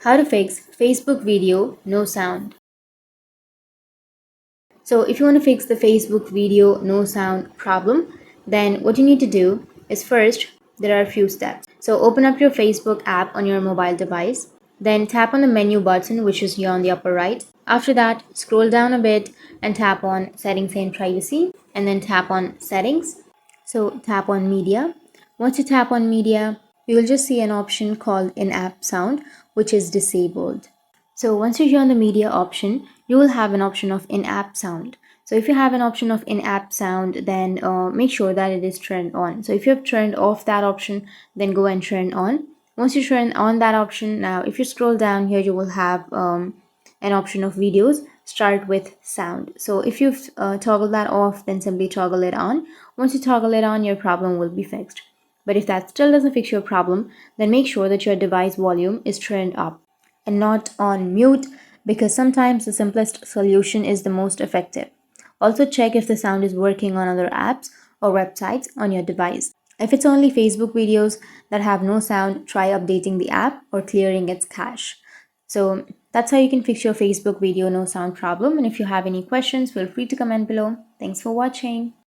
How to fix Facebook video no sound. So if you want to fix the Facebook video no sound problem, then what you need to do is first, there are a few steps. So open up your Facebook app on your mobile device, then tap on the menu button which is here on the upper right. After that, scroll down a bit and tap on settings and privacy, and then tap on settings. So tap on media. Once you tap on media, you will just see an option called in-app sound, which is disabled. So once you're here on the media option, you will have an option of in-app sound. So if you have an option of in-app sound, then make sure that it is turned on. So if you have turned off that option, then go and turn on. Once you turn on that option, now if you scroll down here, you will have an option of videos start with sound. So if you've toggled that off, then simply toggle it on. Once you toggle it on, your problem will be fixed. But if that still doesn't fix your problem, then make sure that your device volume is turned up and not on mute, because sometimes the simplest solution is the most effective. Also check if the sound is working on other apps or websites on your device. If it's only Facebook videos that have no sound, try updating the app or clearing its cache. So that's how you can fix your Facebook video no sound problem. And if you have any questions, feel free to comment below. Thanks for watching.